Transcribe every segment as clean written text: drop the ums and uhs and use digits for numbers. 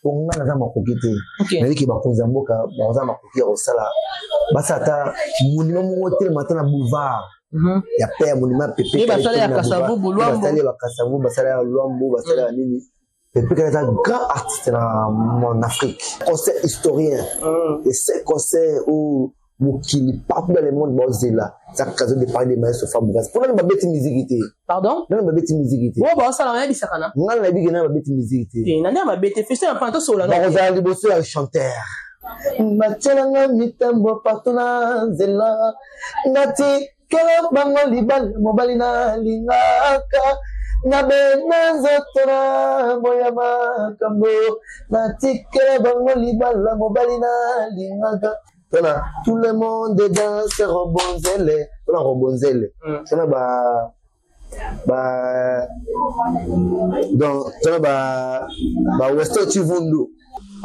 on a ma coquette. Mais qui va Konzamboka, on a ma coquette au sala. Basata, monument hôtel matin à boulevard. Il y a pas monument Pépé. Il va saler à Kassavou, Boulouambo. Basale à Kassavou, basale à Luambo, basale à Nini. Pépé est un grand artiste en Afrique. Concert historien. Et c'est concert où Moukili, partout dans le monde, Bozela. Ça a occasion de parler des maîtres Fabougas. Pour nous, on a bête musique. Pardon? Non, on a bête musique. Bon, ça n'a rien dit ça, kana. On a dit qu'on a bête musique. Et on a bête fait ça un panto sur la. On a bossé un chanteur. Machelanga mitambo patuna zela. Nati kala bango libal mobalina lingaka. Nabena zotora boyama kambo. Nati kala bango libal mobalina lingaka. Tout le monde danse robonzele. On a robonzele. On a donc Western Chivundo.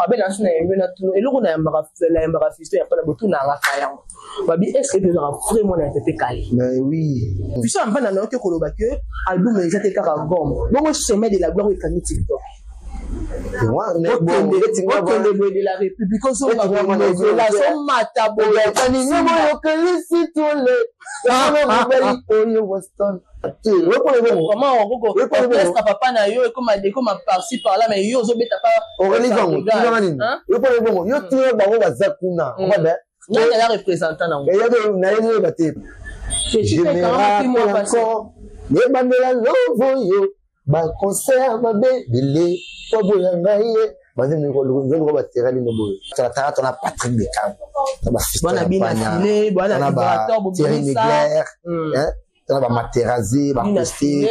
Abe na sina yembe na tuno eloko na yamba fisto ya pala botu na ngaka yango. Babi est-ce que tu as vraiment na tete kali? Mais oui. Puis ça mbana na ke koloba ke album les jate kaka gom. Bongo chemin de la gloire et kani TikTok. Moi, de la République, on s'en va vraiment la son matabo. Comment on reconnaît papa na yo et comme a par-ci par-là, mais yo zo beta pas. Aurélie Vango, yo pour le bon, yo tire bango bazakuna. Il y a la représentant na. Il y a de naïe baté. Je me rappelle encore. Les bandela lovo yo. Ba concert ba belé. Pobo yangaye. Bazim ni ko lo batera ni no boy. Tata on a Patrick Beckham. Bona bina filé, bona libérateur bobo ça. Hein? On a Materazzi, Acoustique,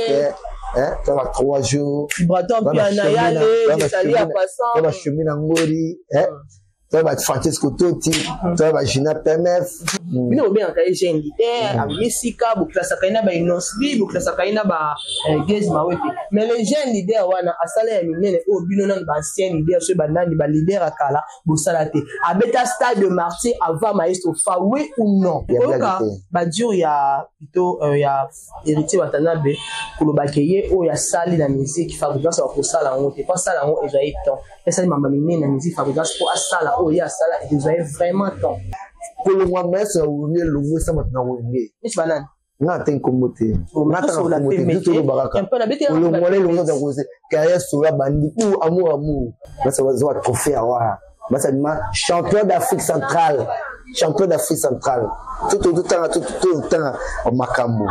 hein? On a 3 jours. Vibrateur bien Nayale, Jesali à passant. On a Chemina Ngori, hein? On a Francesco Totti, on a Gina Pemef. Bino bien en jeune leader, à Messika, Bouklasa Kaina ba Inosbi, Bouklasa Kaina ba Gez Mawete. Mais les jeunes leaders wana asala ya minene o bino nan ba ancien leader so bandani ba leader akala bosalate. A beta stade de marché avant maestro fa oui ou non. Oka ba dio ya plutôt ya héritier Watanabe kolobakeye o ya sali na musique fabricance ko sala on te pas sala on ezaïe temps. Et ça m'a mené na musique fabricance pour asala o ya sala et vous avez vraiment temps. Pour le mois mai ça ou le loup ça maintenant ou né. Ni banane. Na ten komote. Na ta komote tout le baraka. Un peu la bête. Le mois le ça cause carrière sur la bandi ou amour. Ça va trophée à voir. Ça champion d'Afrique centrale. Champion d'Afrique centrale. Tout le temps au Makambo.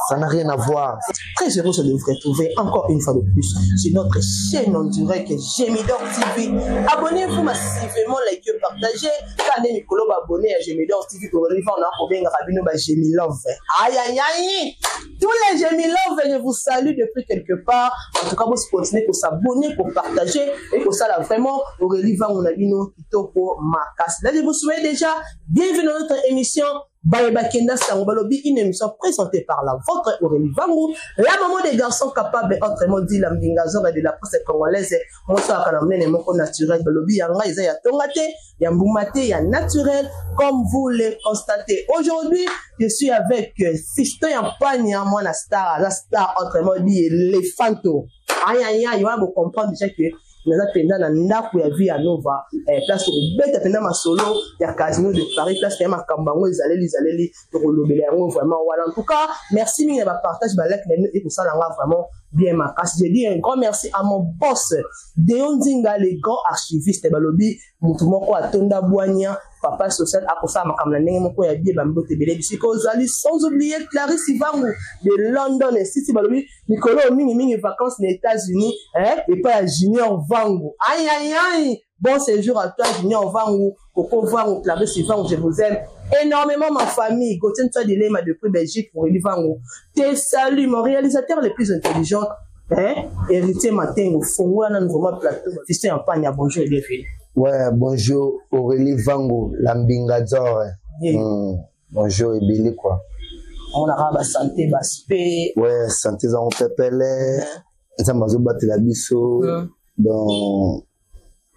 Ça n'a rien à voir. Très heureux de vous retrouver encore une fois de plus sur notre chaîne en direct Gemidor TV. Abonnez-vous massivement, likez, partagez. Quand Nicolas va abonner à Gemidor TV pour arriver en Arabien Rabino by Gemilove. Aïe aïe aïe. Tous les Gemilove, je vous salue depuis quelque part. En tout cas, vous continuez pour s'abonner, pour partager et pour ça là vraiment Aurélie Vango Nabino Kitoko Makas. Là, je vous souhaite déjà bienvenue dans notre émission. Bayebakenda Sangobalobi, une émission présentée par la vôtre Aurélie Vango, la maman des garçons capables, autrement dit, la Mbingazor et de la presse congolaise. Moi, ça a quand même un naturel. Balobi, yanga, ya tongate, ya mboumate, ya naturel, comme vous le constatez. Aujourd'hui, je suis avec Fiston Yampagna, moi, la star, autrement dit, les fantos. Aïe, aïe, aïe, on va vous comprendre déjà que nous avons na ndaku ya vie à Nova place au bête penda masolo ya casino de Paris place ya makambango ezaleli to kolobela yango vraiment voilà en tout cas merci mingi ba partage ba like et tout ça là vraiment bien ma casse. Je dis un grand merci à mon boss Deon Dinga le grand archiviste balobi mutu moko atonda boanya papa social akosa makamla ndenge moko ya bien bambo tebele bisiko zali sans oublier Clarisse Vango de London et City balobi Nicolas mingi vacances aux États-Unis et pas à Junior Vango. Aïe aïe aïe. Bon séjour à toi Junior Vango, Coco Vango, Clarisse Vango, je vous aime énormément ma famille. Gauthier toi de Lema depuis Belgique pour Aurélie Vango. Te salue mon réalisateur le plus intelligent, héritier Matengo, Fongo là nous vraiment plateau. Fiston Yampagna, bonjour et bienvenue. Ouais, bonjour Aurélie Vango, la Mbingazor. Bonjour et bien quoi. On a la santé baspé. Ouais, santé en pepele. Ça m'a battu la biso. Donc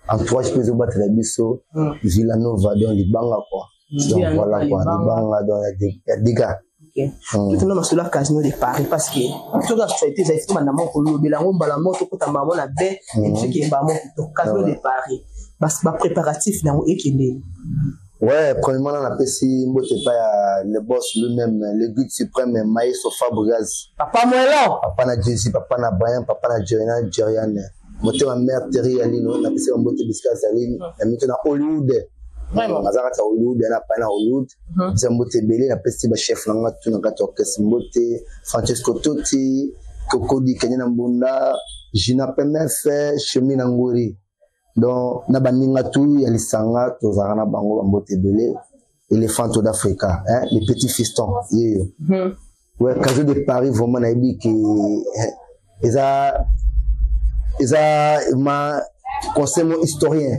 entourage peut battre la biso. Villanova dans les bangas quoi. Donc voilà quoi, les bangas dans les dégâts. Tout le monde sur la casino de Paris parce que toute l'actualité, ça fait maintenant pour le bilan, balamo, tout le monde a baie, et ce qui est bamon, tout casino de Paris. Parce que préparatif, n'a et qui est. Ouais, premièrement, on appelle si Mbote pas le boss lui-même, le guide suprême, Maestro Fabregas. Papa Moëlan. Papa na Jesse, papa na Brian, papa na Jerian. Mbote ma mère Terry Alino, on appelle si Mbote Biscas Aline, et maintenant Hollywood. Vraiment. Mazara ta Hollywood, elle a pas na Hollywood. C'est Mbote Belé, on appelle si ba chef nanga tout na kato orchestre Mbote, Francesco Totti, Coco Di Kenya Mbunda, Gina PMF, Chemi Nangori. Donc, na baninga tout, il y a les sanga, tozarana bango, Mbote Belé, éléphant d'Africa, hein, les petits fistons. Ouais, Casino de Paris, vraiment, on a dit que, ma conseil historien,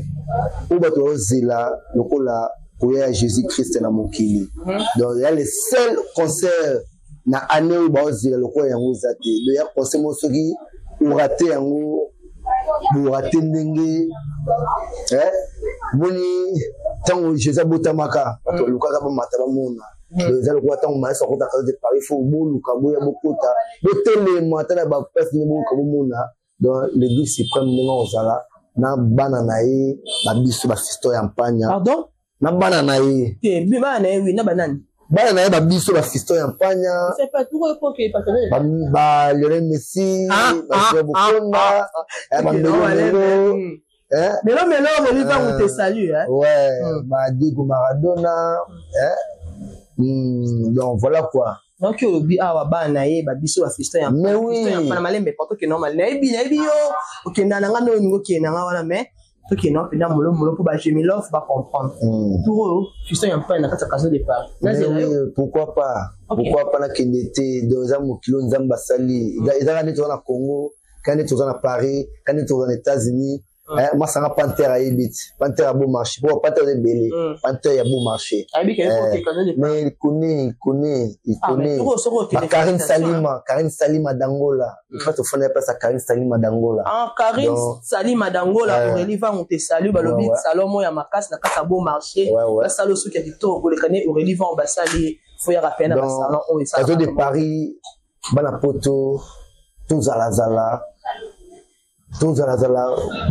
ou bato zela, le coup là, pour Jésus-Christ na mokili. Donc, il y a les seuls concerts, na année où bato zela, le coup yango zate. Il y a conseil mosoki, ou raté yango, pour attendre boni tango Jésus botamaka to luka ka mataba mona les alko tango maïs ko ta de Paris fo bolu ka boya bokota botele matala ba pes ni bo ka mona donc le but suprême ningo ozala na bana na ye ba biso ba fisto ya mpanya Pardon na bana na ye te bi bana ye wi na banani bana na ye ba biso ba fisto ya mpanya c'est pas tout pour que partenaire ba Lionel Messi ba Bokonda ba Melo Melo, on va te saluer. Ouais, Diego Maradona. Donc voilà quoi. Donc, il y a des gens qui ont mais oui. Mais pour que normal, il y a des gens qui ont mais qui non, pour Jemilov va comprendre. Pour eux, fiston y a pas dans la case de Paris. Mais pourquoi pas? Pourquoi pas na Kenete, dans un kilo Nzamba Sali. Ils ont été au Congo, quand ils sont à Paris, quand ils sont aux États-Unis. Moi, ça n'a pas Panther à Ebit, Panther à bon marché. Pour Panther de Belé, Panther à bon marché. Mais il connaît. Karine Salima d'Angola. Il faut te faire pas ça, Karine Salima d'Angola. Ah, Karine Salima d'Angola, Aurélie va on te salue, balobi, Salomon ya makas, na kasa bon marché. La salo sou qui a dit tout, Aurélie va on va saluer, faut y rappeler dans salon, on est ça. Cadeau de Paris, Banapoto, tout Zala. Tout ça,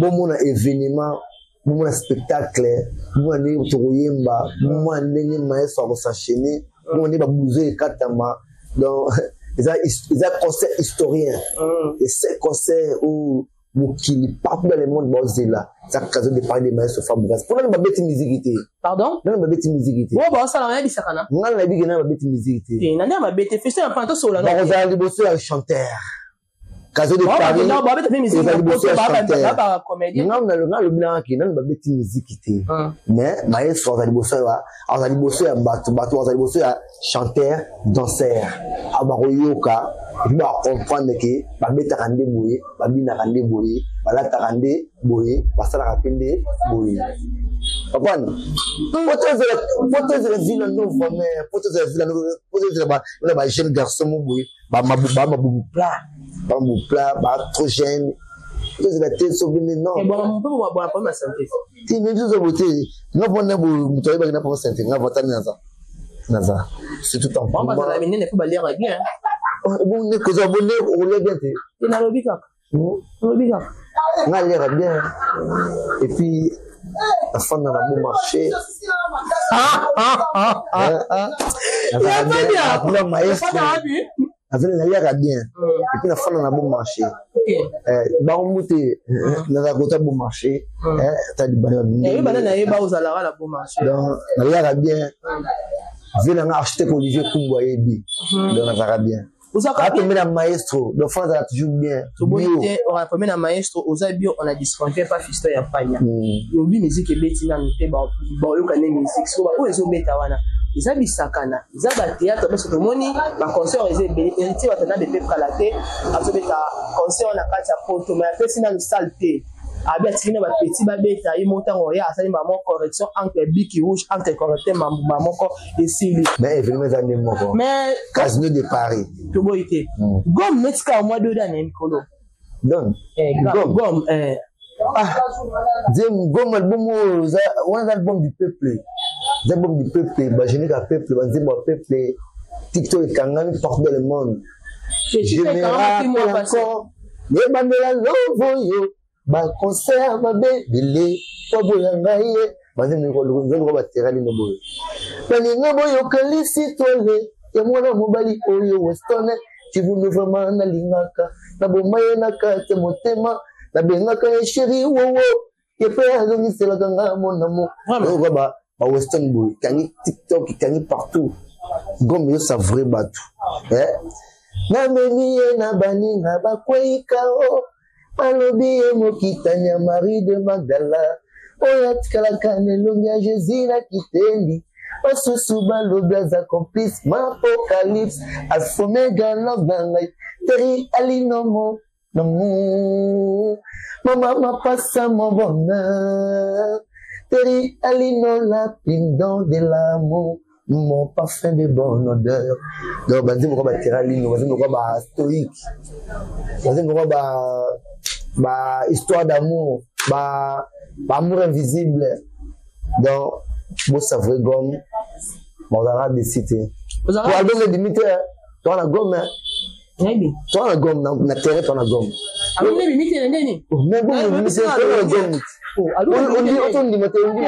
bon mon événement, bon spectacle, bon ne toyemba, bon ne maestro va s'enchaîner, bon ne va bouger katama. Donc ils ont concert historien. Et ces concerts où qui partout dans le monde bozela, ça Casino de Paris des maestros Fabregas. Pour nous bête musique. Pardon? Non bête musique. Oh bah ça la bisa kana. Non la bête na bête musique. Et nana ma bête fait ça panto sur la. Bah on a les bosser un chanteur. Casino de Paris. Non, bah, bête musique. Pas comédien. Non, le blanc qui non, bête musique. Mais maestro on a les bosser à bateau, on a les bosser à chanteur, danseur. À Baroyoka, il va comprendre que ma bête a rendez boué, ma bina rendez boué, ma lata rendez boué, ma sala rapide boué. Papa, peut-être la ville nous vraiment, peut-être la ville nous, peut-être la jeune garçon boué, ma plat, trop jeune. Peut-être la tête sauver non. Et bon, on peut voir pour ma santé. Tu me dis de beauté, non bon ne vous tu vas pas pour santé, non votre naza. C'est tout en bon. Parce que la mine n'est pas lire bien. Bon ne que abonné au lait bien. Il n'a le bicap. Le bicap. On a l'air bien. Et puis la femme dans le bon marché. Il a pas bien. Maestro. Avec l'air bien. Et puis la femme dans le bon marché. Bah on monte dans la côté bon marché. T'as du banane. Et banane et bah aux alara la bon marché. Donc l'air bien. Venez acheter Olivier Kumbo Ebi. Donc l'air bien. Vous avez mis un maestro, le France a toujours bien. On a promis un maestro, aux bio, on a discontinué pas fisto ya panya. Yo bi musique beti na nte ba yo kana musique so ba ko ezo beta wana. Ils ont sakana, ils ont théâtre parce que moni ba concert ils ont hérité wa tana be kalaté, azo beta concert on a katia poto mais après sina le saleté. Abia tina ba petit ba beta yi montant on ya asali ba mon correction entre biki rouge entre correcteur ma moko et sili. Mais événement za moko. Mais Casino de Paris. To boité. Gomme metka au mois de d'année Nicolo. Don. Gomme Gomme album un album du peuple. Album du peuple, bah je n'ai qu'à peuple, bah c'est mon peuple. TikTok et Kangami partout dans le monde. Je me rappelle encore. Les bandela lovoyo, ba concert ba bébé, pas boyangaye. Vas-y, nous allons battre les noboyo. Bani noboyo kalisi tole, et moi la mobali oyo Weston, tu veux vraiment na lingaka, na bomaye na kate motema, na bengaka chéri wowo, et puis azongi c'est la ganga mon amour. Ba Weston boy, kangi TikTok, kangi partout. Gomme yo sa vrai batou. Na meni na bani na bakweika o alobi mokitanya Marie de Magdala oya tikala nelongia Jésus na kitendi osusu balobi za complice ma apocalypse asomega love ngai teri alinomo namu mama mapasa mon bonheur teri alino la pindon de l'amour mon parfum de bonne odeur. Donc, vas-y, on va tirer ligne, vas-y, on va stoïque. Vas-y, on va histoire d'amour, amour invisible. Donc, bon, ça vrai gomme. On va des cités. Pour album de limité, tu as la gomme, hein? Tu as la gomme, na terre, tu as la gomme. Ah, mais limité, nani? Mais bon, limité, tu as la gomme. On dit autant de matin, on dit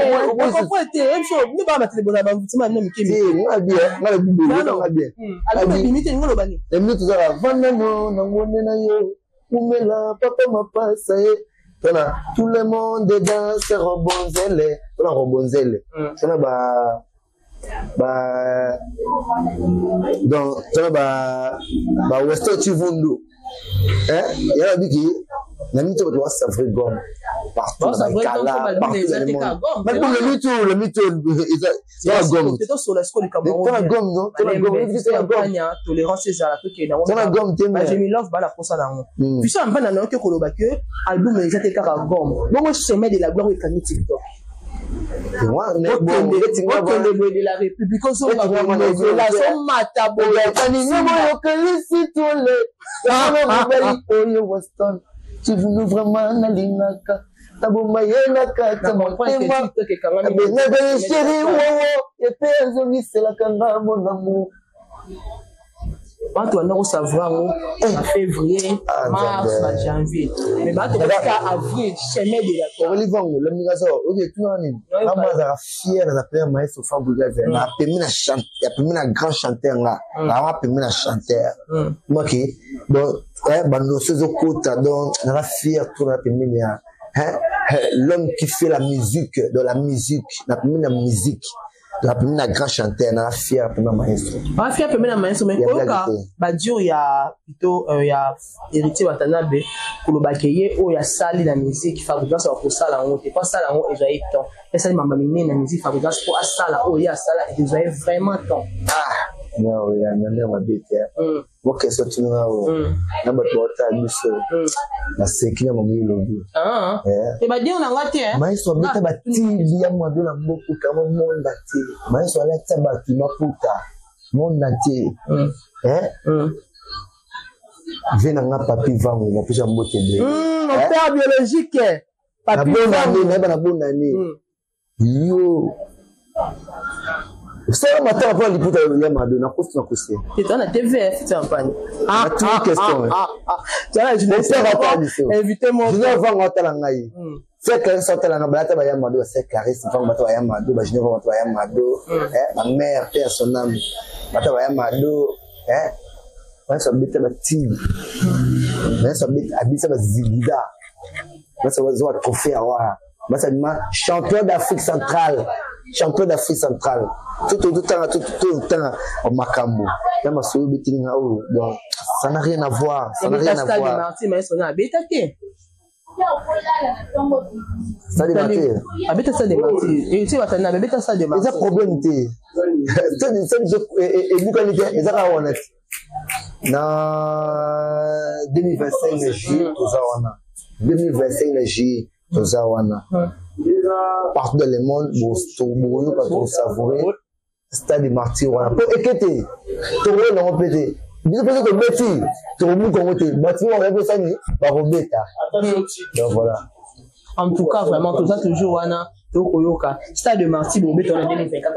pourquoi tu es un show, ne pas mettre les bonnes abonnements, non, mais qui est moi bien, moi le boulot, moi bien. Alors, limité, nous le bani. Les minutes, tu as vanano, na yo, oumela, papa ma passe, voilà, tout le monde dans ces robonzelle, voilà robonzelle. Voilà donc voilà Weston Chivundo, hein, il y a dit que la mytho doit s'avérer gomme partout dans le Kala, partout dans le monde. Mais pour le mytho, c'est la gomme. C'est la scope du Cameroun. C'est la gomme, non? C'est la gomme. C'est la gomme. Tolérance c'est ça. C'est la gomme. J'ai mis love bala pour ça là. Puis ça on va dans que koloba que album les était car gomme. Bon moi je mets de la gloire au canal TikTok. Moi, mais bon, de la République, on s'en va voir la son matabo. Weston, tu veux vraiment na lingaka, na bomaye na kata motema, na chéri wowo, et puis azongi c'est la kanga mon amour. Quand on a savoir en février, mars, janvier. Mais quand on a avril, chemin de la Cour. Le migration, ok, tout le monde. Moi, je suis fier de la maître Franck Bougaze. Il a permis à chanter, il a permis à grand chanteur là. Il a permis à chanteur. Ok. Donc, nous sommes au côté, donc, on a fier tout la permis à l'homme qui fait la musique, de la musique, la permis la musique. La première grand chanteur, la fière première maestro. La fière première maestro, mais au cas, Badio il y a plutôt il y a héritier Watanabe pour le bakeye où il y a sali la musique fabricance pour ça là on t'es pas ça là on déjà temps. Et ça m'a amené la musique fabricance pour ça là où il y a ça là et vous avez vraiment temps. Ah, non, il y a un ma bête. Moi que ça tu n'as na ba tota biso. Na sekina mo milo. Ah. Et Badio on a raté hein. Maestro beta batili ya mwado na mboku kama monde ati. Maestro ala taba tu maputa. Monde ati. Viens na papi vangu na pisha mbote de. Mon père biologique. Papi vangu na bonne année. Yo. C'est un matin avant l'hypothèse de Yamado, na poste na kousé. C'est un TVF, c'est un pan. Ah, tu as une question. Tiens, je ne sais pas. Invitez-moi. Je vais voir votre langue. C'est que ça te l'a balata ba Yamado, c'est Clarisse, va battre Yamado, ba je ne vais battre Yamado. Ma mère perd son âme. Battre Yamado, on ça bête la team. On ça bête habite ba Zigida. On ça va jouer trophée à wa. Moi ça dit champion d'Afrique centrale. Champion d'Afrique centrale. Tout le temps au Makambo. Donc ça n'a rien à voir. Ça n'a rien à voir. Ça démarre. Habite ça démarre. Et tu vas t'en habiter ça démarre. C'est un problème. Et vous connaissez les Arawanet. Dans 2025 les J aux Awana. 2025 les J aux Awana. Partout dans le monde, pour pour savourer, stade de martyr. Pour équiter, tout le monde pété. Dis pas que Betty, tout le monde côté, bâtiment on va ça ni, par bêta. Donc voilà. En tout cas, vraiment, tout ça toujours wana, to koyoka. Stade de martyr, bon béton en 2024.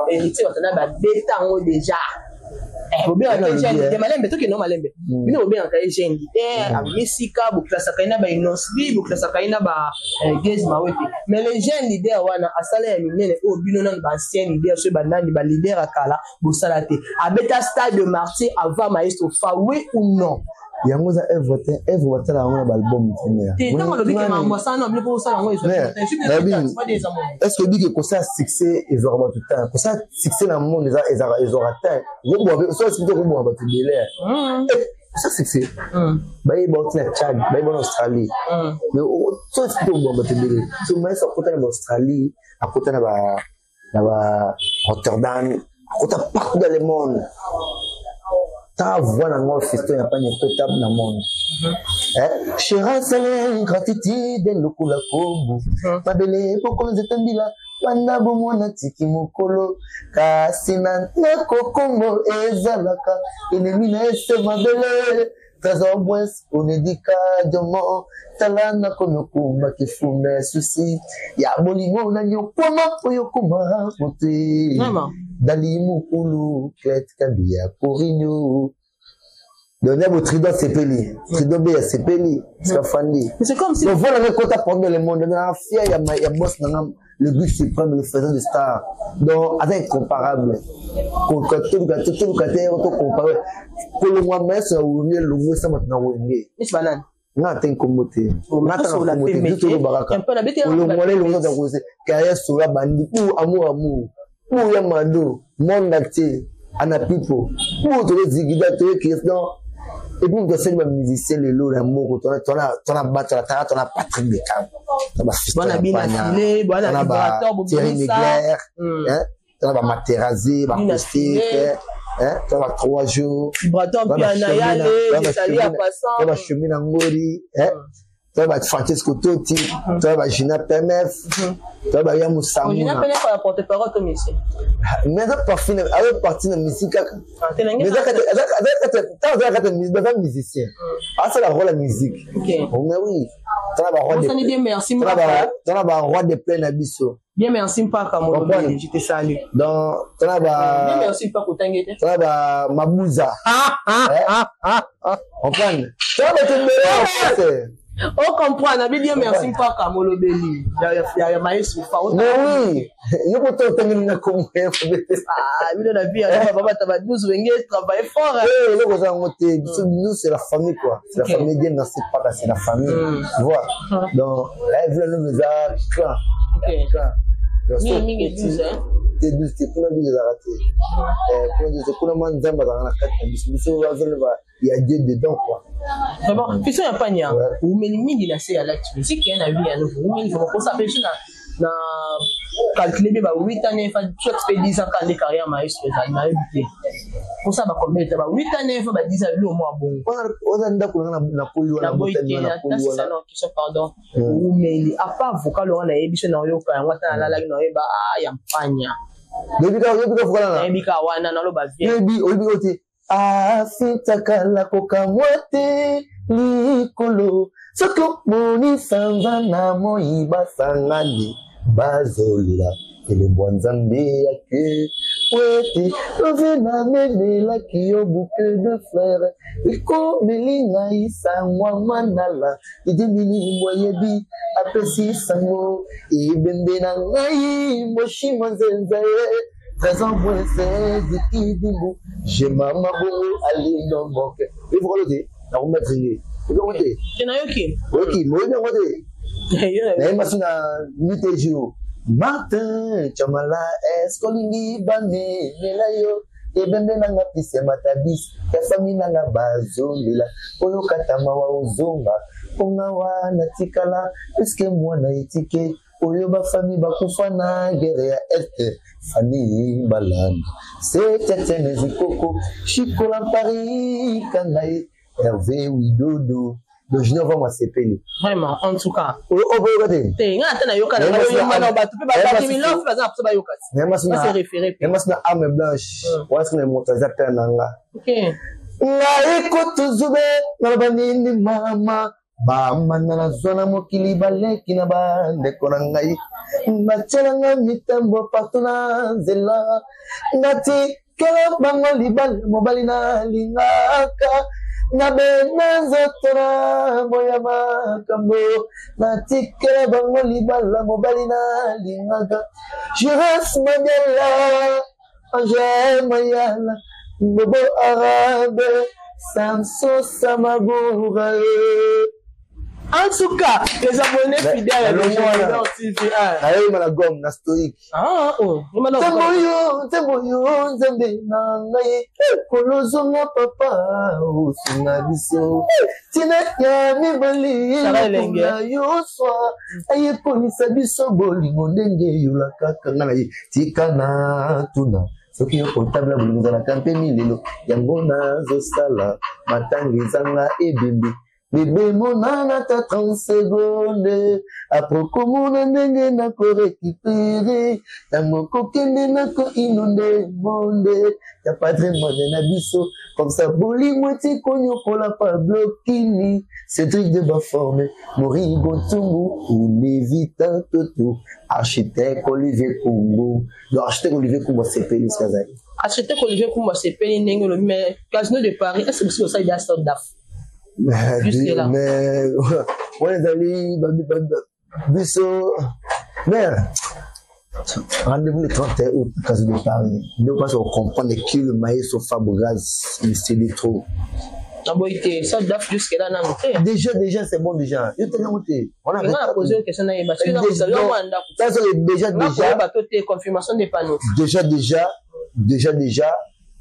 Et tu vois, on a bêta déjà. bien des malembe to que non malembe bino bien ka jeune leader a mesika bu klasa kaina ba inosbi bu klasa kaina ba gezi mawete mais les jeunes leaders wana asala ya minene o bino nan ba ancien leader so ba nani ba leader akala bu salate abeta stade de marché avant maestro fa oui ou non yango za voter la on album premier est-ce que dit que ça succès ils auront tout le temps que ça succès dans le monde ils auront atteint ça c'est plutôt comme on ça succès bayi bon Tchad bayi bon Australie mais ça c'est plutôt bon so mais ça côté en Australie à côté là Rotterdam à côté partout dans le monde ta voix dans mon fiston, il n'y a pas de potable dans le monde. Chéra, c'est gratitude, le coup la kobu. Ma belle, pourquoi vous êtes en bila? Wanda bomona tiki mokolo. Kasina, na kokombo, ezalaka. Inemina, c'est ma belle. Trésor moins, on est dit qu'adamant. Talana, comme le kumba qui fume souci. Ya bolimo, na nyokoma, oyokoma, monté. Dali mukulu klet kabia Corino donner votre trident sepeli trident B sepeli skafandi c'est comme si on voit la côté prendre le monde dans la fière ya boss dans le but suprême le faisant de star donc avec incomparable quand tout le auto comparé pour le mois mais ça ou mieux le mot ça maintenant wenge it's banane na ten komote na ta komote du tout baraka le molé le monde rosé carrière sur la bandi ou amour pour Yamado, mon acté, Anna Pipo, pour te zigida, te Christian, et pour te faire musicien, le lot, l'amour, ton a battu la terre, ton a Patrick Beckham, ton a Fiston, ton a Thierry Mugler, ton a Materazzi, Marcoustique, ton a 3 jours, ton a Chemin Angori, toi va Francesco Totti, toi va Gina Pemef, toi va Yamou Samuna. Gina Pemef a porte-parole comme ici. Mais ça partie de musique. Mais ça quand tu musicien. Ah c'est la rôle la musique. Mais oui. Tu as roi de plein abisso. Bien merci pas comme je te salue. Donc tu as bien merci pas pour t'inquiéter. Tu as Mabouza. On prend. Tu as te on comprend, on a bien merci pas comme le Belli. Il y a maïs fa. Mais oui, il faut te tenir comme ah, il a vie à papa t'as 12 wenge travailler fort. Eh, le cosa monter, nous c'est la famille quoi. C'est la famille bien dans cette part c'est la famille. Tu vois. Donc, là il veut nous a clan. OK. Mingi 12 hein. T'es 12 t'es pour nous rater. Pour nous pour nous nzamba dans la carte biso va il y a Dieu dedans quoi. D'abord, puis ça y a pas nia. Ou mingi la c'est à la musique qui est na vie à nous. Ou mingi faut ça pêcher na calculer ba 8 années fa chaque fait 10 ans quand les carrières maestro ça na évité. Pour ça ba combien ba 8 années fa ba 10 ans au moins bon. On a ndako na poli wana botel na poli wana. Non, question pardon. Ou mingi à part vocal on a ébiché na yo ka ngata na la no ba ya mpanya. Yebika vocal na. Yebika wana na lo ba vie. Yebi oti afitaka kokamwete likolo soko moni sanza na moiba sangani bazola ele bwanzambe yake wete ovena menela kiyo bouquet de fleurs iko melinga isangwa manala idimini moyebi apesi sango ibembe na ngai moshimo nzenzae présent point c'est dikidibu je mama bongo ali no moke il faut le dire na on mettre ni il faut dire tena yoki ok moi bien côté na masina nitejo Martin chamala escolingi bane nelayo ebembe na ngapise matabis ya famina na bazongela oyo katama wa uzonga ponga wa natikala eske mwana etike oyo ba famille bakufa na guerre ya est famille balanda c'était nezikoko chikola Paris kangai Hervé Widodo le junior va m'appelle vraiment en tout cas on peut regarder te ngata na yoka na yo mana ba tu peux pas dire milof ba za ba yoka c'est référé mais mas na arme blanche on est na motozateur nanga OK na iko zube na banini mama Bama na zona mokili baleki na bande konangai Machelanga mitambo patuna zela Ngati kela bango libal mobali na lingaka na benazotona moya makambo na tikela bango libal mobali na lingaka Juras Mandela Angel Mayala Bobo Arabe Samso Samagoura. En tout cas, les abonnés fidèles à Gémidor TV. Aïe, ma la gomme, la stoïque. Ah, oh, Temboyo, Zembe, Nangaye, Kolozonga papa, Osunga biso. Tina ya mibali, Kuna yoswa, Aye polisa biso bolingo ndenge yula kaka ngalaye, Tika na tuna. Soki yo portable bolingo na kampeni lelo, yango na zosala, matangi zanga ebimbi. Bébé monana ta 30 secondes après komona ndenge na ko récupérer tango kokende na ko inonde monde ya patrimoine na biso comme ça boli moitié konyo kola pa bloquini Cédric de Baforme Mori Gontungu ou Lévita Toto architecte Olivier Kumbo donc architecte Olivier Kumbo CPI Skazali architecte Olivier Kumbo CPI ndenge le mais Casino de Paris est-ce que c'est ça il y a ça d'af mais on est allé biso mais rendez-vous le 31 août Casino de Paris donc parce qu'on comprend que le maïs au Fabregas il c'est des trop ça daf jusque là non déjà c'est bon déjà on a posé une question parce que ça c'est déjà confirmation des panneaux déjà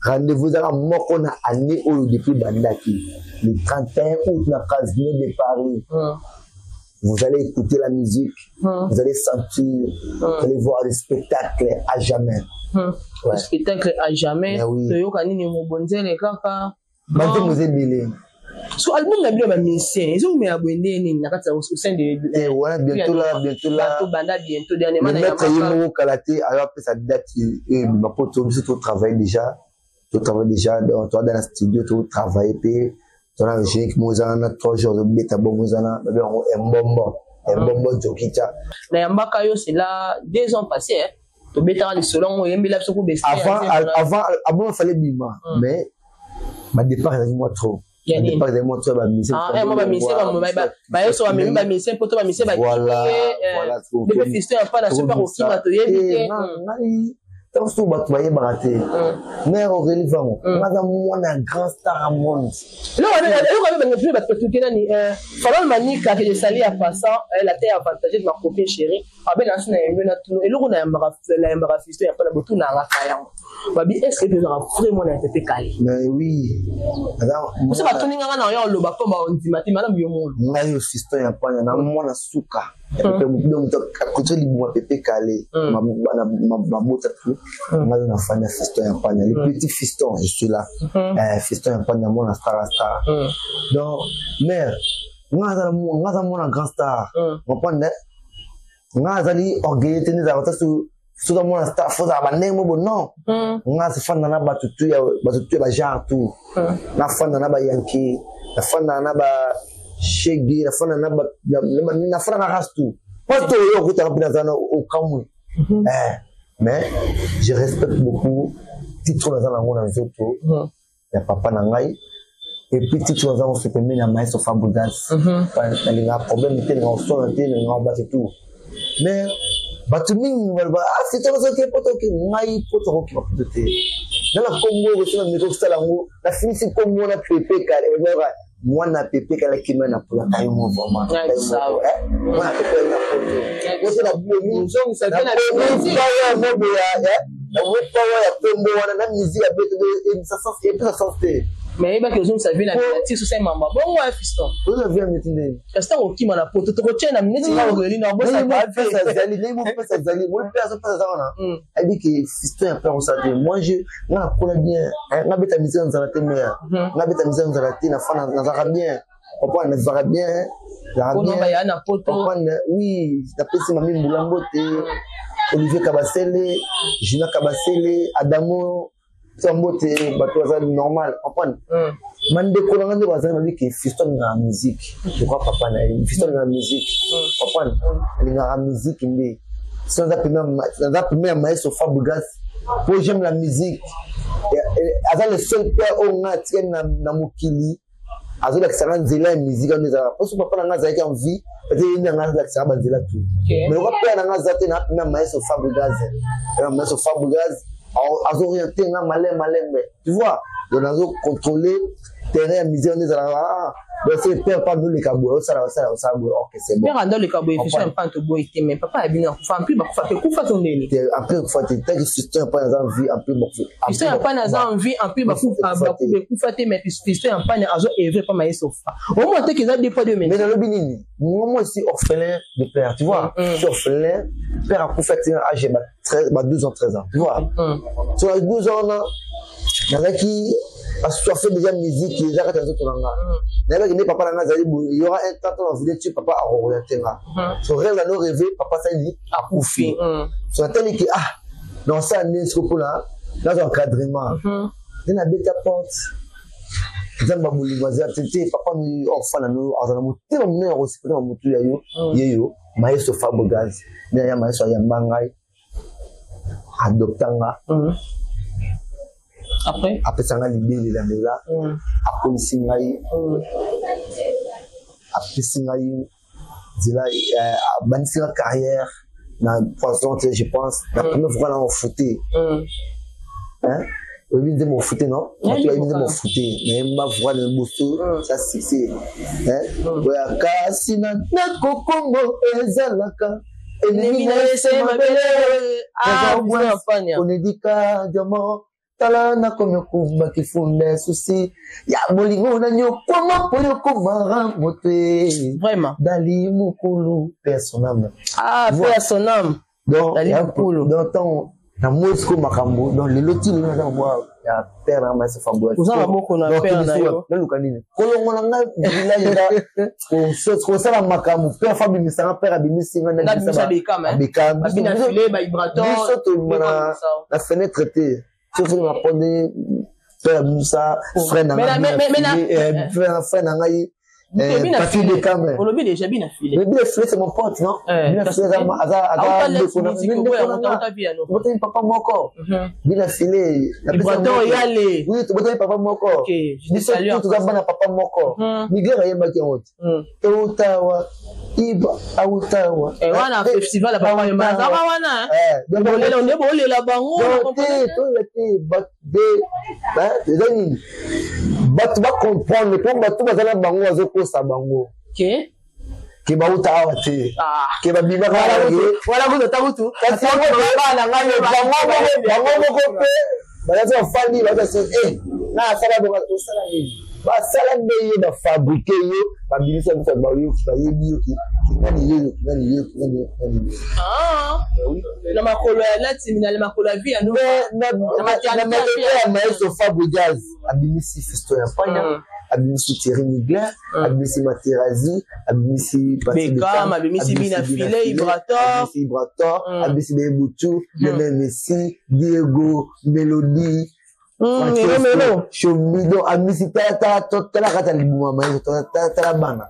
rendez-vous à la mort qu'on a année au depuis Bandaki le 31 août la Casino de Paris. Vous allez écouter la musique, vous allez sentir, vous allez voir le spectacle à jamais. Le spectacle à jamais. Oui. So album na bien ba musicien ils ont mis abonné ni na kata au sein de ouais bientôt là banda bientôt dernièrement le maître Yimo Kalaté alors que ça date ma pote tout travail déjà dans la studio tout travailler puis dans la génique mozana 3 jours de bêta bon mozana mbombo jokicha na yambaka yo c'est là 2 ans passés to bêta le selon yembi la soko besti avant il fallait bima mais ma départ est moi trop départ est moi trop ba mise moi so ba même ba mise poto ba mise ba voilà de fiston pas la super au film to yebi tant que tu vas barater mais Aurélie Vamo madame moi un grand star à monde non on même plus parce que tu ni Farol Manika que je salue à passant elle a été avantagée de ma copine chérie abel ancien na tout et loko na mbara fiston ya pas la botu na la kaya babi est-ce que tu auras vraiment un peu calé mais oui alors c'est pas tout ninga na yo lo ba pomba on dit mati madame yo monde ngai fiston ya pas na moi na suka et puis donc quand il m'a pépé calé ma bota tout ngai na fanya fiston ya pas les petits fistons je suis là fiston ya pas na moi na star donc mais moi na grand star comprendre nga zali organiser ni za watasu suka mwana star foza banemo bo non nga sifana na batutu ya ba genre tout na fana na ba yanki na fana na ba shegi na fana na ba na fana na rastu pas to yo kuta kapina zana au kamwe mais je respecte beaucoup titre na zana ngona nzoto ya papa na ngai et puis titre na zana se permet na maestro Fabregas pas les problème était na son était na ba tout mais batuming c'est tout ce qui est poto qui ngai poto qui va peut-être dans la Congo c'est le micro salango la finissé comme moi na pépé calé moi na pépé calé qui mène pour la taille moi vraiment moi na pépé na poto moi c'est la bomi ça vient à la pombo na musique avec ça sortait mais il va que ça vient la tisse c'est maman bon ouais fiston vous avez mettre parce que qui m'a la poto to tient na minute na ngeli na bo ça va faire ça zali les mots faire ça zali moi faire ça là elle dit que fiston un peu on ça moi je na kola bien na beta mise en zalate mais na beta mise en zalate na fana na zara bien papa na zara bien on va y na poto oui ta pesi mami Mbulambote Olivier Kabasele Gina Kabasele Adamo Sambote batwaza normal comprendre mande kolanga de bazana bi que fiston na musique je crois papa na fiston na musique comprendre na musique ndé sans la première maestro Fabregas pour j'aime la musique aza le seul père au nga tienne na mukili azo la kisanga nzela musique on ezala parce que papa na nga za ki en vie peut-être ina nga za kisanga nzela tout mais le père na nga za te na maestro Fabregas na maestro Fabregas azo orienté nga malin mais tu vois donc azo contrôler terrain musique on ezala donc c'est père pas nous les kabou ça ok c'est bon père ando le kabou et fait un pan to boy mais papa a bien en plus ba kufa to nene après kufa te tant que système pas dans vie en plus système pas dans vie en plus ba kufa te mais système pas azo élevé pas maïs sofa au moins te qu'ils a des fois de mais dans le binini moi aussi orphelin de père tu vois je suis orphelin père a kufa te âge 12 ans 13 ans tu vois sur les 12 ans là qui parce que tu as fait déjà musique qui est déjà quand tu n'as pas papa il y aura un temps où on voulait tuer papa à orienter là son rêve là nous rêver papa ça dit à couper sur tel que dans ça n'est ce que là dans l'encadrement il a bête à porte j'aime pas mourir c'était papa nous enfant nous à nous tellement nous aussi pour nous tuer yo maestro Fabregas il y a maestro Yambangai adoptanga après ça on a libéré la là après singai dila banisi la carrière na poisson je pense la première fois là on foutait hein oui de mon fouté non tu as dit mon fouté mais ma voix de bosso ça c'est hein ouais kasina na kokongo ezalaka ennemi na ese mabele on dit ka diamant tala na komyokuba kifunde souci ya bolingo na nyokoma polo komara moté vraiment dali mukulu personnel personnel donc dali mukulu donc ton na mosco makambo donc le loti na na moi ya père na maître Fabregas uzala moko na père na yo na lukanini kolongo na nga bila ko sala makambo père Fabi misanga père abimisi nga na bisa bekam abina filé ba vibrateur na fenêtre té tu veux m'apprendre père Moussa frère na frère na ngai papier de caméra on le déjà bien affilé mais bien affilé c'est mon pote non bien affilé ça papa moko bien affilé vibrateur yale oui tu bote papa moko OK je te salue tu vas bana papa moko migera yeba ki on utawa iba autawa wana festival papa yamba za wana donc bolé la bango to le but de bato ba comprendre ko bato bazala bango azokosa bango ke ba utawa te ke ba bima wala ko tabutu kasi na ngalo bango ko pe balaza fandi balaza na sala bonga to sala ni ba sala ndeye ba fabriquer yo ba bilisa ko ba yo ba yebi ki nani na makolo ya lati na makolo ya vie ando na maternité ya maestro Fabregas abimisi festo ya panya abimisi Thierry Mugler abimisi Materazi abimisi Beckham abimisi Bina Filé Vibrator abimisi Bebutu Lionel Messi Diego Melody Melo Chomido abimisi tata kata libuma maestro tata bana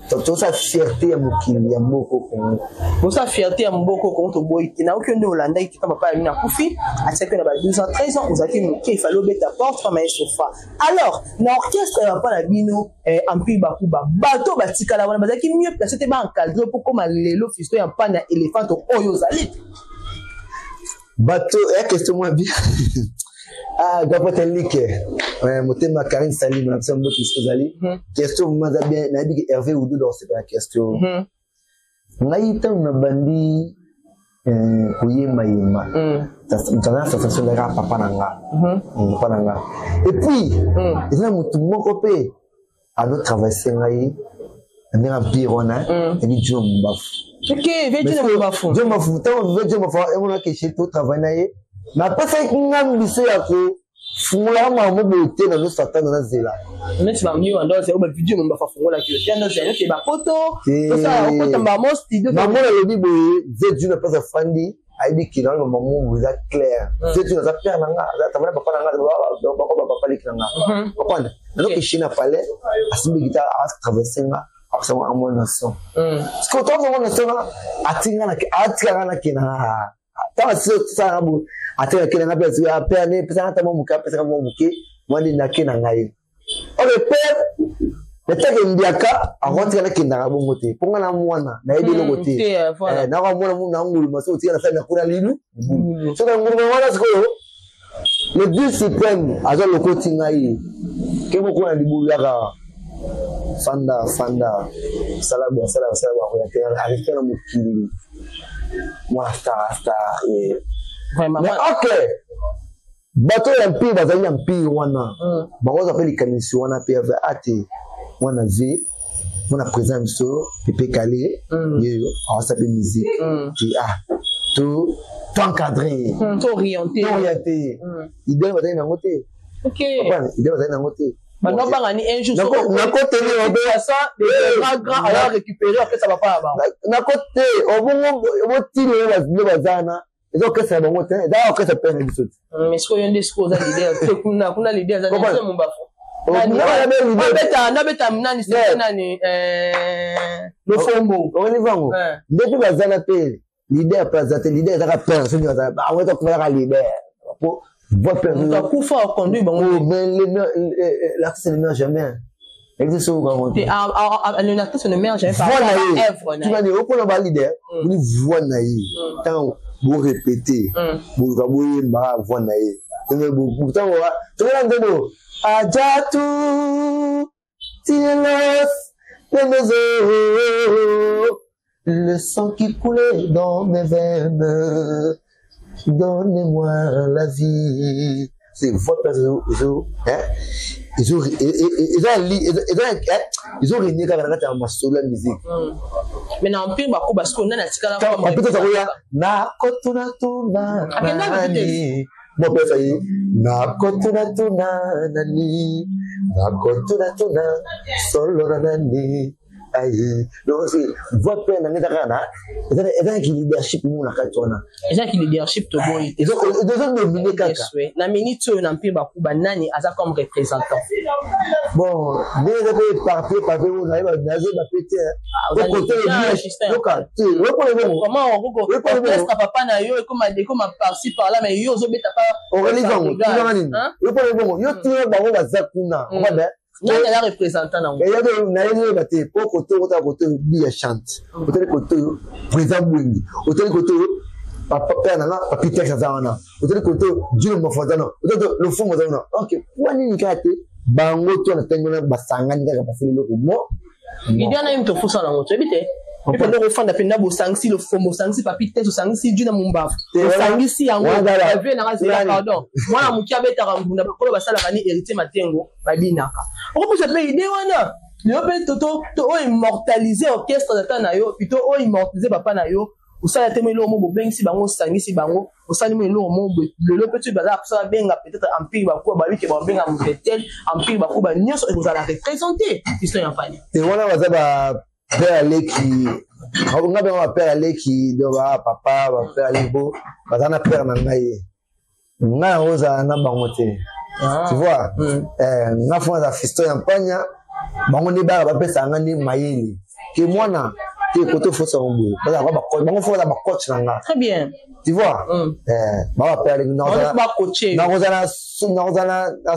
donc ça fierté ya mokili ya mboko Kongo ça fierté ya mboko Kongo to boy na okende Hollanda qui papa ya mina kufi atseke na ba 12 ans 13 ans ozaki moké il fallait beta porte pas maître sofa alors na orchestre ya pa na bino ampi bakuba bato batikala wana bazaki mieux placé te ba encadré pour comme lelo fisto ya pa na éléphant oyo zali bato question moi bien gapote like motema Karine Salim na pesa mbote isozali question maza bien na bi Hervé Oudou dans cette question ngai tan na bandi kuyema yema tana sensation de papa nanga et puis ina mutu moko pe ado traverser ngai na birona et ni Dieu mbafu Dieu mbafu et mon que chez toi travailler na pesa ngambiso yako fungula mambo bote na satan na zela mais tu vas mieux en dehors c'est au video mon ba fungula ki yo tendo zela ke ba photo ça au photo ba mo studio maman le bibo zedu na pesa fandi aibi kila no maman vous a clair zedu na père nanga ta mwana papa nanga papa likanga comprendre donc china palais asimbi guitare à traverser nga après moi mon nation ce que toi mon nation atinga na kina tant ça abo atela kena na pesa ya père ne pesa hata mo muka pesa mo muke mwandi na kena ngai ole père netake ndiaka akonti kana kinda bongo te ponga na mwana na yebi loko te na kwa mwana mu na ngulu maso tia na sa na kuna lilu so na ngulu mwana sikoyo le Dieu suprême azo loko tingai kemo kuna libu yaka fanda salabu ko ya tena arrêter na mukili mwana star vraiment mais OK bato ya mpi bazali ya mpi wana bakoza pe likanisi wana pe ave ate wana ve wana présent miso pepe calé yeyo awasa pe musique qui tout encadré tout orienté idée bazali na ngote OK idée bazali na ngote maintenant bangani un jour na côté ni obe ça les grands alors récupérer après ça va pas là-bas na côté obongo obotile bazana ezo kesa bongo te da kesa pe na biso mais ce qu'on dit ce qu'on a l'idée kuna l'idée ça c'est mon bafo nabeta nani c'est nani le fombo on y va depuis bazana pe l'idée présenter l'idée ça rappeler ce nous ba on va faire l'idée pour voir personne donc pour faire conduire bon mais l'artiste ne meurt jamais existe au grand l'artiste ne meurt jamais œuvre tu vas dire au pour la l'idée vous voix naïe tant vous répétez vous va vous ma voix naïe pourtant tu vas entendre Ajatu Tielos de mes eaux, le sang qui coulait dans mes veines, donnez-moi la vie. C'est votre ils ont régné quand on a massé la musique. Mais non, plus beaucoup parce qu'on a la tika la na kotuna tuna nani mon père ça y est na kotuna tuna nani na kotuna tuna solo nani aïe donc c'est votre père nani takana et qui leadership nous na katona et qui leadership to boy ils ont dominé kaka na minute na mpi bakuba nani aza comme représentant bon dès que parti vous avez nazo ba pété au côté comment on peut papa na yo comme par-ci par là mais yo zo beta pas au religion le problème yo tire bango bazakuna on va nani la représentant na et yo na yo baté pour côté bi chante côté président Bwingi côté papa père nanga papi texte zawana côté Dieu mofazana le fond mozana OK wani nikate bango to na tengona basangani kaka paseli loko mo idiana imto fusa na moto ebite ipo ndoko fanda penda bo sangsi le fomo sangsi papi tete sangsi Dieu na mumbafu sangisi yango ave na razela pardon mwana mukia beta ngunda bakolo basala kani hérité matengo babinaka okoposa pe ide wana le pe toto to immortaliser orchestre de tana yo plutôt immortaliser papa na yo usala temo ilo mo bengisi bango sangisi bango usali mo ilo mo le petit bala ça benga peut-être empire ba ko ba wiki ba benga mutetel empire ba ko ba nyoso et vous allez représenter histoire en famille et voilà va ba père Aleki on nga ba père Aleki do ba papa ba père Libo ba na père na ngai nga oza na bango te tu vois nga fo za fisto ya mpanya bango ne ba pesa ngani mayeli ke mwana que côté faut ça on bout bah faut la coach nanga très bien tu vois bah va faire on va coacher na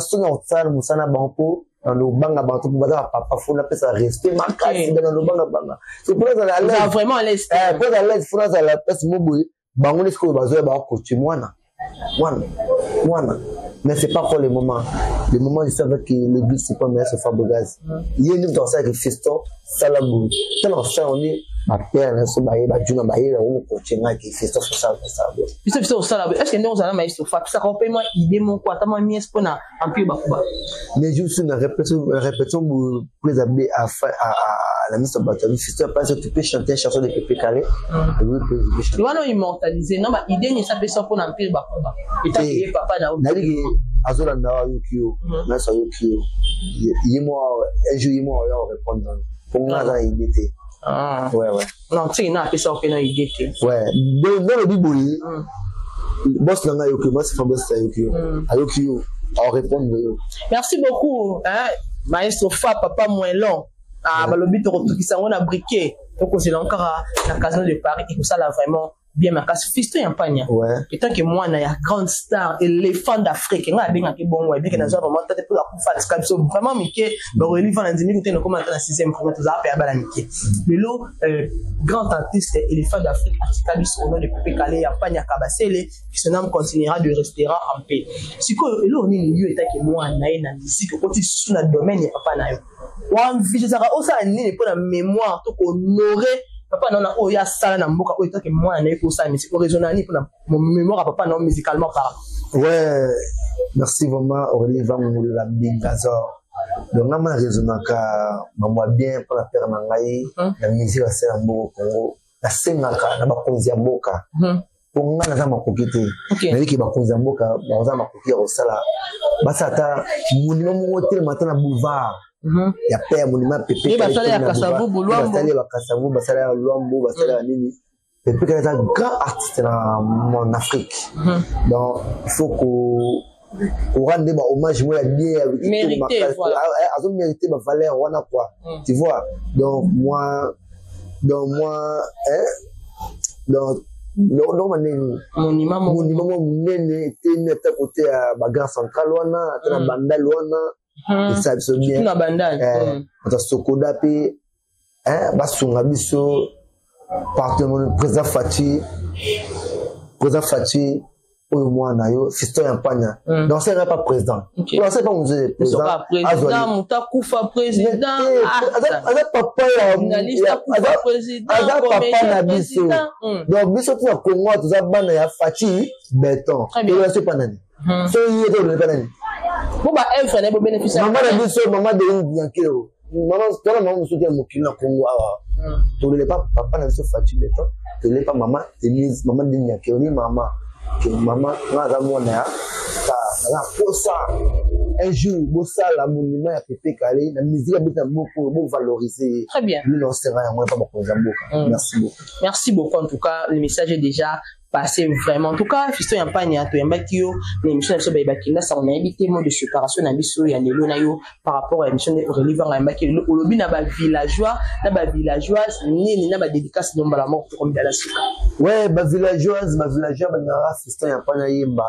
sala musana banko no banga bantu ba papa faut la pesa rester makasi dans le banga c'est pour ça la vraiment l'aise pour la faut la pesa mobu bango ne sko bazo ba coacher mwana mais c'est pas pour le moment je savais que l'église c'est pas mais c'est Fabregas il y a une dans ça que fisto salabu tellement ça on est ma père là so baye ba juna baye là on coaching qui fisto ça fisto salabu est-ce que nous allons maïs fa ça compte moi idée mon quoi tellement mi espona en plus bakuba mais je suis une répétition pour présaber à la mise en bataille fisto pas tu peux chanter une chanson de Pépé Calé oui peut chanter tu vas immortaliser non ma idée ni ça peut ça pour en plus bakuba et t'as dit papa na azola na yokio na sa yokio yimo yimo ya répondre pour moi ça idée ouais non tu n'as pas ça que na idée ouais dans le bible boss na yokio moi c'est Fabrice yokio ayokio à répondre merci beaucoup maestro papa moins long balobi to to kisango na briquet donc c'est encore la caserne de Paris et ça là vraiment bien ma casse Fiston Yampagna. Ouais. Étant que moi, il y a grande star, éléphant d'Afrique, il y a bien bon, bien que dans un moment, peut-être pour la coupe, vraiment, Mickey, le relief en Indie, nous avons commenté dans la 6e fois, nous avons fait à Mickey. Le lot, grand artiste, éléphant d'Afrique, Atikabis, au nom de Pépé Calais, Yampagna Kabasele, qui se nomme continuera de rester en paix. Si quoi, le lot, on est lieu, étant que moi, on a une musique, quand il sous le domaine, il n'y a pas naïf. One vie, ça va aussi aller pour la mémoire, tout honorer. Papa non oh ya sala na mboka oyo que moi na eko ça mais c'est original pour mon mémoire papa non musicalement parlant. Ouais, merci vraiment Aurélie Vamoula Bingazor. Donc on a raisonné ka maman bien pour la faire mangai la musique à sala mboka Congo. La sengaka na bakonzi ya mboka. Pour nga na makokite. Na ki bakonzi ya mboka ba za makokite au sala. Basata monument mo hotel matin na boulevard. Ya père monument Pépé. Et basala ya Kasavu Bulwambo. Basala ya Kasavu, basala ya Luambo, basala ya nini. Pépé est un grand artiste en Afrique. Donc il faut qu'on rende hommage moi bien avec mérité voilà. Ils ont mérité ma valeur on a quoi. Tu vois. Donc moi non monument nene était à côté à bagarre centrale wana à bandal wana. Et ça se bien. Na bandal. Ata sokoda pe basunga biso partenaire président Fati oyo mwana yo Fiston Yampagna. Donc c'est pas président. Non c'est pas monsieur président mutakufa président. Avec papa ya président. Papa na biso. Donc biso tu na Congo tu za bana ya Fati béton. Il ne sait pas nani. So yé to le pas nani. Bon bah elle fallait pour bénéficier. Maman na biso maman de Nyankelo. Maman toi maman muso ki mokili na Congo awa. To le pas papa na biso Fati béton. To le pas maman Denise maman de Nyankelo ni maman. Que maman na mona ta na posa un jour bossa la monument ya Pépé Calais la musique habite beaucoup pour valoriser. Très bien. Lui non c'est rien moi pas beaucoup Zamboka. Merci beaucoup. Merci beaucoup en tout cas le message est déjà passé vraiment en tout cas Fiston Yampagna to yambaki yo l'émission so baibaki ça on a évité mot de séparation na biso ya lelo na yo par rapport à l'émission de relevant yambaki le olobi na ba villageois ni na ba dédicace de mbala mort comme dans la suite. Ouais ba villageois ba na Fiston Yampagna yimba.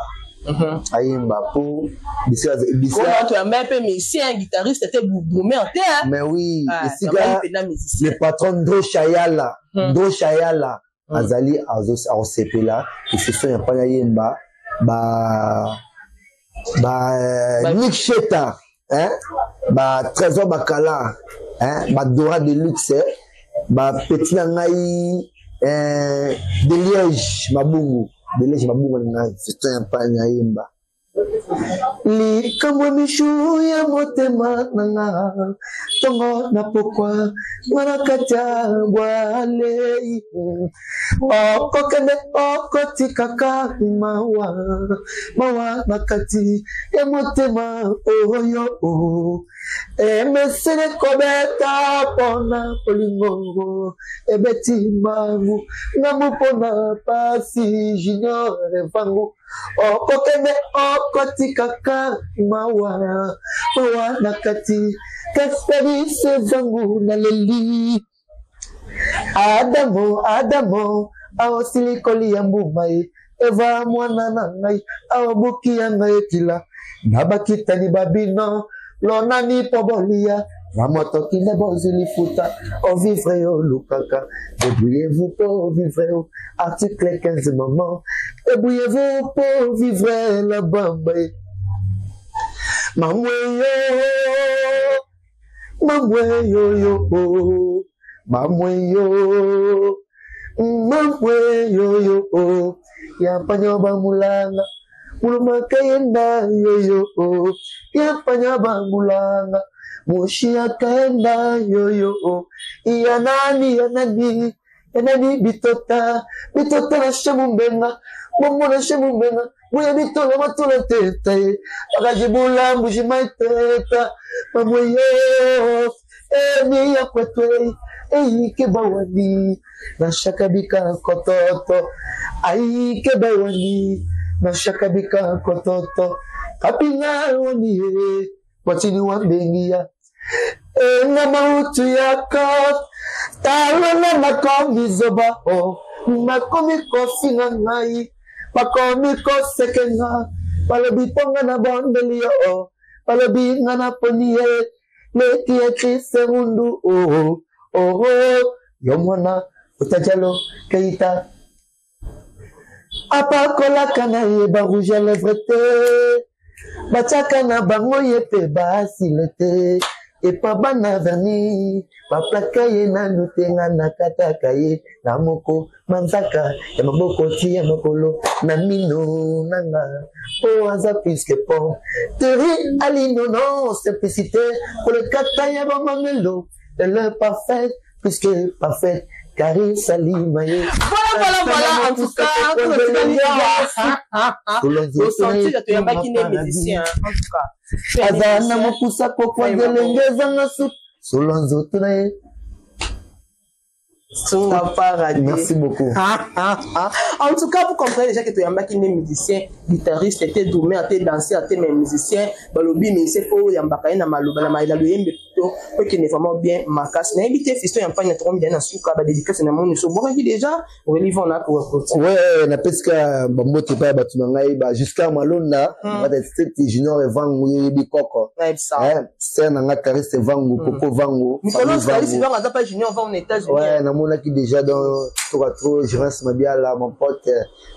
Ayimba pour tu as même mais si un guitariste était boumé en terre. Mais oui, le patron Dro Chayala azali azo sepela et Fiston Yampagna yimba Nick Cheta Trésor Bakala Dora de luxe petit ngai de Liège Mabungu na Fiston Yampagna yimba likambo mishu ya motema nanga tongo na pokwa mwana katia bwale okokende okotikaka mawa makati ya motema oyo mesene kobeta pona polingo ebeti mangu ngamupona pasi junior vangu okokende okotikaka mawa nakati kasperise vangu na leli Adamo awosilikoli ya mbumai eva mwana na ngai awabuki ya ngai kila nabakitani babino lonani pobolia Ramoto qui n'est pas lifuta, au vivre au lukaka, débrouillez-vous pour vivre article 15 moments, débrouillez-vous pour vivre la bambaye. Mamweyo, Yampagna bamulanga, mulumakayenda yo, Yampagna bamulanga. Moshia kaenda yo yanani bitota na shemumbenga momo na shemumbenga muya bitola matula tete akajibula mbujimaiteta mamweyo ni ya kwetwe ke bawani na shakabika kototo ke bawani na shakabika kototo kapinga wani watini wambengia na mautu yako talona na kombi zoba makomi kofinga ngai makomi kosekenga balobi tonga na bondeli yo balobi nga na poni ye leki ekrise mundu yo mwana utajalo keita apakolaka na ye barouge à lèvre te batiaka na bango ye mpe basile te epa bana verni baplaka ye nanu te nga nakataka ye na moko manzaka ya maboko ti ya makolo na mino nanga po aza puisque pom teri alinono simplicité kolekata ya bamamelo elle est parfaite puisque parfaite Carrie Salimaye. Voilà, en tout cas, le senti de te qui n'est musicien, en tout cas. Azana mokusa kokwa gelengeza ngasu. Solonzo tunaye. Merci beaucoup. En tout cas, vous comprenez déjà que tu as qui n'est musicien, guitariste, était doumé, était danseur, était même musicien. Balobi, mais c'est faux, yambaka na malouba, la maïla le yembe plutôt, qui n'est vraiment bien ma casse. N'a évité, fiston, y'a pas une trop bien à souka, bah dédicace, n'a mon so. Bon, déjà, on relève en a pour ouais, na pesca, bah, moi, tu pas, bah, tu m'as bah, jusqu'à Malona, bah, t'es junior et vangu, bikoko. Ouais, ça. C'est un cariste vangu, coco vangu. Nicolas, c'est vangu, pas junior, va en États-Unis. Ouais, na qui déjà dans Torato, Gérance Mabiala, mon pote,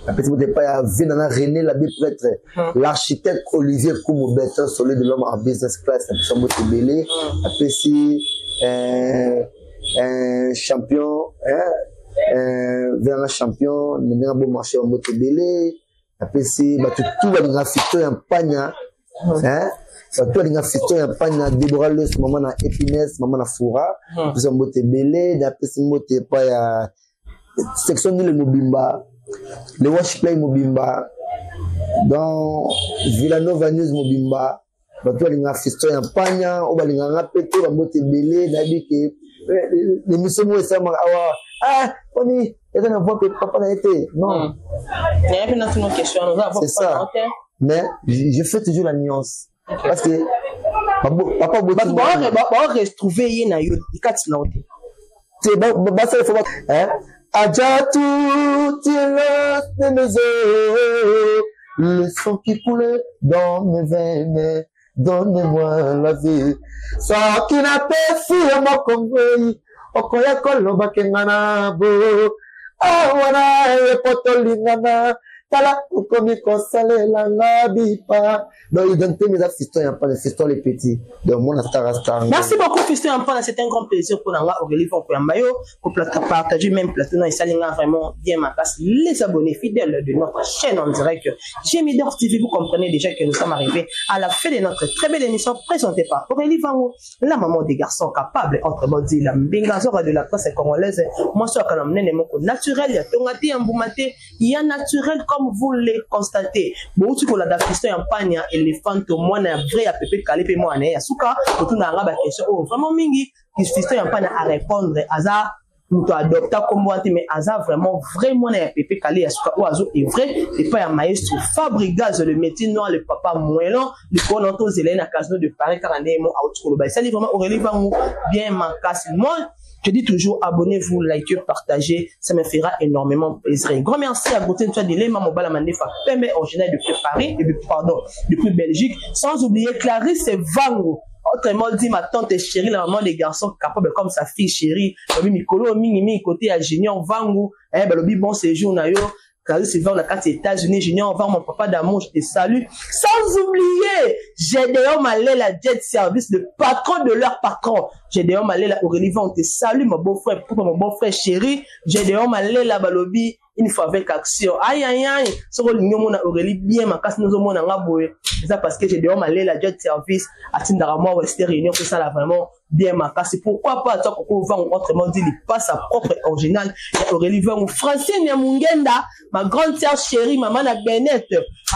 la petite bouteille pas Vinana René, la prêtre, l'architecte Olivier Koumou Beton, celui de l'homme en business class, la personne de Bélé, après si, un champion, Vinana champion, n'a pas beau marché en moto Bélé, après si, bah, tout va dans fito en pagna, tout les fito en pagna, Déborah le maman na épinesse, maman na foura, puis on moto Bélé, d'après si moto pas ya section de Mobimba, le Wash Play Mobimba, dans Villanova News Mobimba, bah toi les fito en pagna, on va les pété, on moto Bélé, d'après que les monsieur moi ça m'a on est et on voit que papa n'a été non. Il y a une autre question, c'est ça. Mais je fais toujours la nuance. Parce que papa beaucoup retrouver yena yo ikati na ote c'est bah ça il faut hein ajatu tire mes eaux le sang qui coulait dans mes veines donne-moi la vie ça qui n'a pas fait mon convoi okoya koloba kengana bo awana e potolingana tala ukomi kosale la ngabipa donc identité mes fistons y pas de fistons les petits donc mon star merci beaucoup fiston en c'est un grand plaisir pour nga Aurélie pour Yambayo pour partager même plateau et salinga vraiment bien ma place les abonnés fidèles de notre chaîne en direct Gemidor TV vous comprenez déjà que nous sommes arrivés à la fin de notre très belle émission présentée par Aurélie Vango la maman des garçons capables entre modi la mbingazora de la presse congolaise moi sur kanamnene moko naturel ya tongati mbumate ya naturel comme vous les constatez bon tu la fiston en pagna éléphant moi na vrai à pépé calé pe moi na suka tout na ngaba question oh vraiment mingi qui fiston en pagna à répondre aza nous adopta comme moi mais aza vraiment na pépé calé suka oazo est vrai et pas un maestro Fabrigaz le métier noir le papa moellon le colonto zelena casino de Paris carandemo out ba ça vraiment Aurélie Vango bien ma casse moi. Je dis toujours, abonnez-vous, likez, partagez, ça me fera énormément plaisir. Un grand merci à Gauthier de Lema Mobala Mandefa, permet originaire depuis Paris, depuis Belgique, sans oublier Clarisse Vango. Autrement dit, ma tante chérie, la maman des garçons capables comme sa fille chérie, Mikolo, Minimi, côté à Junior Vango, Balobi, bon séjour, Nayo. Clarisse Vango, la carte États-Unis, Junior Vango, mon papa d'amour, je te salue. Sans oublier, Gédéon Malé, la Jet Service, le patron de leur patron. Gédéon Malé, la Aurélie Vango, te salue, mon beau-frère, mon beau-frère chéri. Gédéon Malé, la Balobi, une fois avec action. Aïe, aïe, aïe. Sur le numéro, mon Aurélie, bien, ma casse, nous avons un aboué. C'est ça parce que Gédéon Malé, la Jet Service, à Tindarama, Western Réunion, que ça, là, vraiment, bien, ma casse. Pourquoi pas, toi, qu'on va, autrement dit, il passe sa propre originale. Aurélie Vango, Francine Mungenda, ma grande sœur chérie, maman, la Bennett.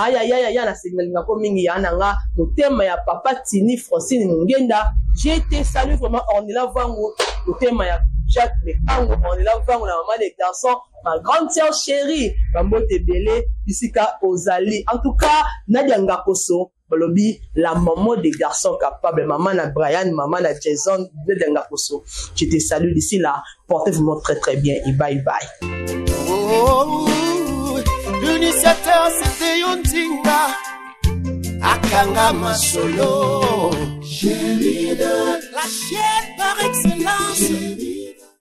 Aïe, aïe, aïe, aïe, la signal, n'a pas mingi, yananga, mon thème, ya papa Tini, Francine Mungenda. J'ai été salué vraiment, on est là, Vango, le thème, ya Jacques Mekango, on est là, Vango, la maman des garçons, ma grande sœur chérie, Bambote Belé, Isika Ozali. En tout cas, Nadia Ngakoso, Balobi, la maman des garçons capables, maman na Brian, maman na Jason, Nadia Ngakoso. Je te salue d'ici là, portez-vous très très bien et bye bye. Oh, l'initiateur c'était Yontinga Akanga Masolo. La chaîne par excellence.